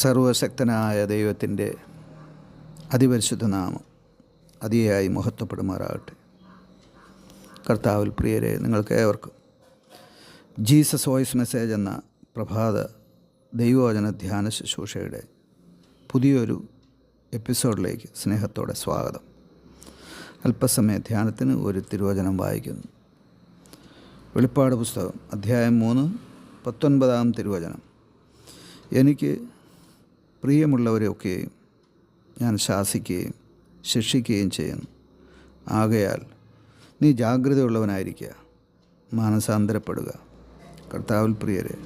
സർവശക്തനായ ദൈവത്തിൻ്റെ അതിപരിശുദ്ധ നാമം അതിയായി മഹത്വപ്പെടുമാറാകട്ടെ. കർത്താവിൽ പ്രിയരെ, നിങ്ങൾക്ക് ഏവർക്കും ജീസസ് വോയിസ് മെസ്സേജ് എന്ന പ്രഭാത ദൈവവചന ധ്യാന ശുശ്രൂഷയുടെ പുതിയൊരു എപ്പിസോഡിലേക്ക് സ്നേഹത്തോടെ സ്വാഗതം. അല്പസമയ ധ്യാനത്തിന് ഒരു തിരുവചനം വായിക്കുന്നു. വെളിപ്പാട് പുസ്തകം അധ്യായം 3 19 തിരുവചനം. എനിക്ക് പ്രിയമുള്ളവരെയൊക്കെയും ഞാൻ ശാസിക്കുകയും ശിക്ഷിക്കുകയും ചെയ്യുന്നു. ആകയാൽ നീ ജാഗ്രതയുള്ളവനായിരിക്കുക, മാനസാന്തരപ്പെടുക. കർത്താവിൽ പ്രിയരെ,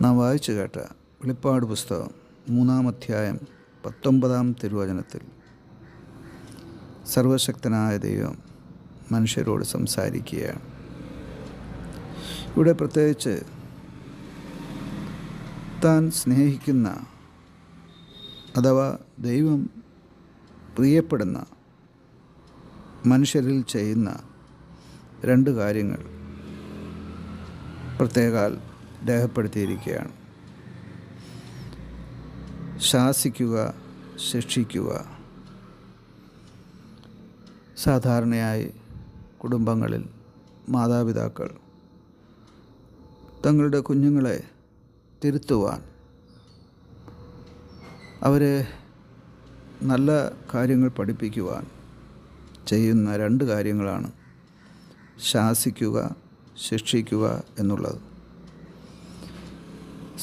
നാം വായിച്ചു കേട്ട വെളിപ്പാട് പുസ്തകം 3 അധ്യായം 19 തിരുവചനത്തിൽ സർവശക്തനായ ദൈവം മനുഷ്യരോട് സംസാരിക്കുകയാണ്. ഇവിടെ പ്രത്യേകിച്ച് താൻ സ്നേഹിക്കുന്ന അഥവാ ദൈവം പ്രിയപ്പെടുന്ന മനുഷ്യരിൽ ചെയ്യുന്ന 2 കാര്യങ്ങൾ പ്രത്യേകാൽ രേഖപ്പെടുത്തിയിരിക്കുകയാണ്. ശാസിക്കുക, ശിക്ഷിക്കുക. സാധാരണയായി കുടുംബങ്ങളിൽ മാതാപിതാക്കൾ തങ്ങളുടെ കുഞ്ഞുങ്ങളെ തിരുത്തുവാൻ, അവരെ നല്ല കാര്യങ്ങൾ പഠിപ്പിക്കുവാൻ ചെയ്യുന്ന 2 കാര്യങ്ങളാണ് ശാസിക്കുക, ശിക്ഷിക്കുക എന്നുള്ളത്.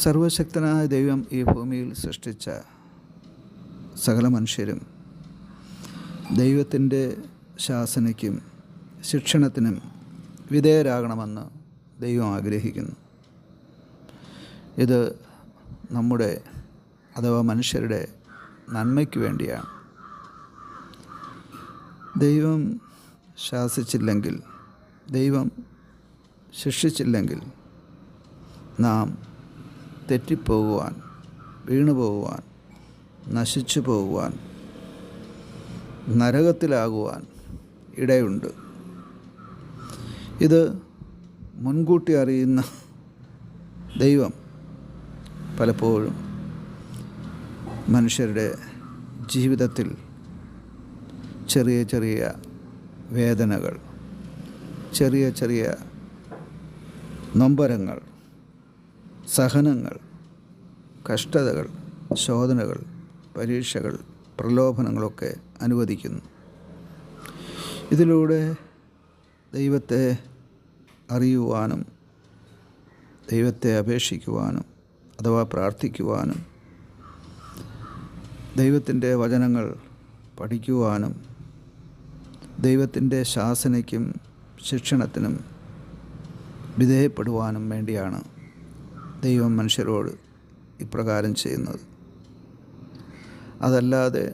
സർവശക്തനായ ദൈവം ഈ ഭൂമിയിൽ സൃഷ്ടിച്ച സകല മനുഷ്യരും ദൈവത്തിൻ്റെ ശാസനയ്ക്കും ശിക്ഷണത്തിനും വിധേയരാകണമെന്ന് ദൈവം ആഗ്രഹിക്കുന്നു. ഇത് നമ്മുടെ അഥവാ മനുഷ്യരുടെ നന്മയ്ക്ക് വേണ്ടിയാണ്. ദൈവം ശാസിച്ചില്ലെങ്കിൽ, ദൈവം ശിക്ഷിച്ചില്ലെങ്കിൽ നാം തെറ്റിപ്പോകുവാൻ, വീണുപോകുവാൻ, നശിച്ചു പോകുവാൻ, നരകത്തിലാകുവാൻ ഇടയുണ്ട്. ഇത് മുൻകൂട്ടി അറിയുന്ന ദൈവം പലപ്പോഴും മനുഷ്യരുടെ ജീവിതത്തിൽ ചെറിയ ചെറിയ വേദനകൾ, ചെറിയ ചെറിയ നൊമ്പരങ്ങൾ, സഹനങ്ങൾ, കഷ്ടതകൾ, ശോധനകൾ, പരീക്ഷകൾ, പ്രലോഭനങ്ങളൊക്കെ അനുവദിക്കുന്നു. ഇതിലൂടെ ദൈവത്തെ അറിയുവാനും ദൈവത്തെ അപേക്ഷിക്കുവാനും അഥവാ പ്രാർത്ഥിക്കുവാനും ദൈവത്തിൻ്റെ വചനങ്ങൾ പഠിക്കുവാനും ദൈവത്തിൻ്റെ ശാസനയ്ക്കും ശിക്ഷണത്തിനും വിധേയപ്പെടുവാനും വേണ്ടിയാണ് ദൈവം മനുഷ്യരോട് ഇപ്രകാരം ചെയ്യുന്നത്. അതല്ലാതെ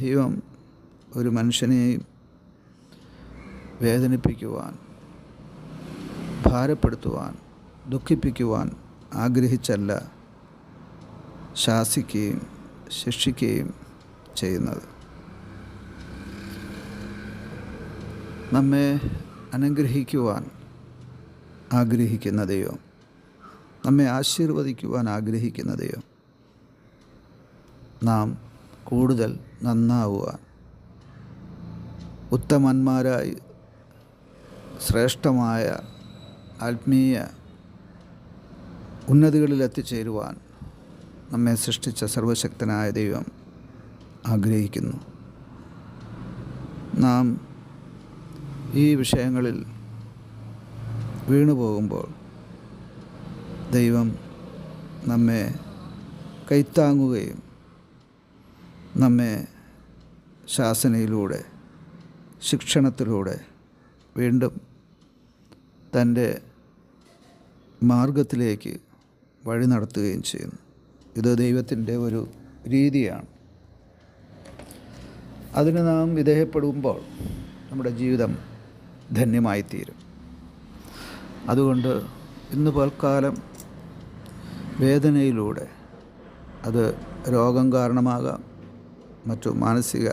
ദൈവം ഒരു മനുഷ്യനെയും വേദനിപ്പിക്കുവാൻ, ഭാരപ്പെടുത്തുവാൻ, ദുഃഖിപ്പിക്കുവാൻ ആഗ്രഹിച്ചല്ല ശാസിക്കുകയും ശിക്ഷിക്കുകയും ചെയ്യുന്നത്. നമ്മെ അനുഗ്രഹിക്കുവാൻ ആഗ്രഹിക്കുന്ന ദൈവം, നമ്മെ ആശീർവദിക്കുവാൻ ആഗ്രഹിക്കുന്ന ദൈവം, നാം കൂടുതൽ നന്നാവുവാൻ, ഉത്തമന്മാരായി ശ്രേഷ്ഠമായ ആത്മീയ ഉന്നതികളിൽ എത്തിച്ചേരുവാൻ നമ്മെ സൃഷ്ടിച്ച സർവശക്തനായ ദൈവം ആഗ്രഹിക്കുന്നു. നാം ഈ വിഷയങ്ങളിൽ വീണുപോകുമ്പോൾ ദൈവം നമ്മെ കൈത്താങ്ങുകയും നമ്മെ ശാസനയിലൂടെ, ശിക്ഷണത്തിലൂടെ വീണ്ടും തൻ്റെ മാർഗത്തിലേക്ക് വഴി നടത്തുകയും ചെയ്യുന്നു. ഇത് ദൈവത്തിൻ്റെ ഒരു രീതിയാണ്. അതിന് നാം വിധേയപ്പെടുമ്പോൾ നമ്മുടെ ജീവിതം ധന്യമായിത്തീരും. അതുകൊണ്ട് ഇന്ന് പൽക്കാലം വേദനയിലൂടെ, അത് രോഗം കാരണമാകാം, മറ്റു മാനസിക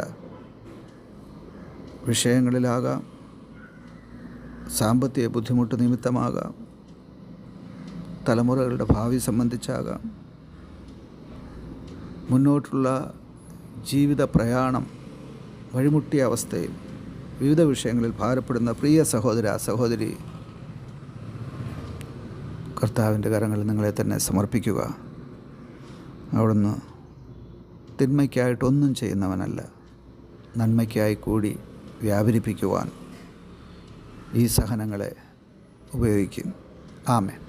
വിഷയങ്ങളിലാകാം, സാമ്പത്തിക ബുദ്ധിമുട്ട് നിമിത്തമാകാം, തലമുറകളുടെ ഭാവി സംബന്ധിച്ചാകാം, മുന്നോട്ടുള്ള ജീവിത പ്രയാണം വഴിമുട്ടിയ അവസ്ഥയിൽ വിവിധ വിഷയങ്ങളിൽ ഭാരപ്പെടുന്ന പ്രിയ സഹോദര സഹോദരി, കർത്താവിൻ്റെ കരങ്ങളിൽ നിങ്ങളെ തന്നെ സമർപ്പിക്കുക. അവിടുന്ന് തിന്മയ്ക്കായിട്ടൊന്നും ചെയ്യുന്നവനല്ല, നന്മയ്ക്കായി കൂടി വ്യാപരിപ്പിക്കുവാൻ ഈ സഹനങ്ങളെ ഉപയോഗിക്കും. ആമേൻ.